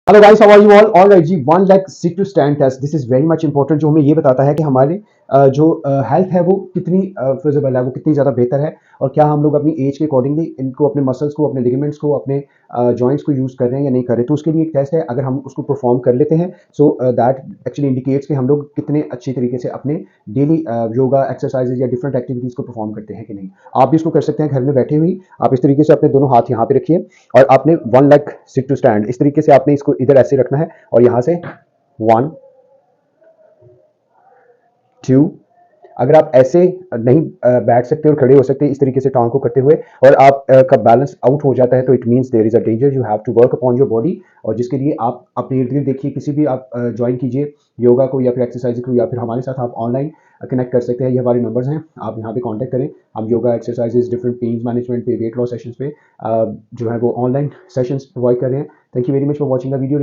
Hello guys, how are you all right जी। One leg sit to stand test, this is very much important, जो हमें ये बताता है कि हमारे जो हेल्थ है वो कितनी फिजिबल है, वो कितनी ज़्यादा बेहतर है, और क्या हम लोग अपनी एज के अकॉर्डिंगली इनको अपने मसल्स को, अपने लिगामेंट्स को, अपने जॉइंट्स को यूज़ कर रहे हैं या नहीं कर रहे। तो उसके लिए एक टेस्ट है, अगर हम उसको परफॉर्म कर लेते हैं सो दैट एक्चुअली इंडिकेट्स कि हम लोग कितने अच्छी तरीके से अपने डेली योगा एक्सरसाइजेज या डिफरेंट एक्टिविटीज़ को परफॉर्म करते हैं कि नहीं। आप भी इसको कर सकते हैं घर में बैठे हुए। आप इस तरीके से अपने दोनों हाथ यहाँ पे रखिए, और आपने one leg sit to stand, इस तरीके से आपने इसको इधर ऐसे रखना है, और यहाँ से 1 2। अगर आप ऐसे नहीं बैठ सकते और खड़े हो सकते इस तरीके से टांग को करते हुए, और आप का बैलेंस आउट हो जाता है, तो it means there is a danger, you have to work upon your body. और जिसके लिए आप अपने इर्द गिर्द देखिए, किसी भी आप ज्वाइन कीजिए योगा को या फिर एक्सरसाइज को, या फिर हमारे साथ आप ऑनलाइन कनेक्ट कर सकते हैं। ये हमारे नंबर्स हैं, आप यहाँ पे कांटेक्ट करें। हम yoga exercises, different pain management पे, वेट लॉस सेशंस पे जो है वो ऑनलाइन सेशंस प्रोवाइड कर रहे हैं। Thank you very much for watching the video.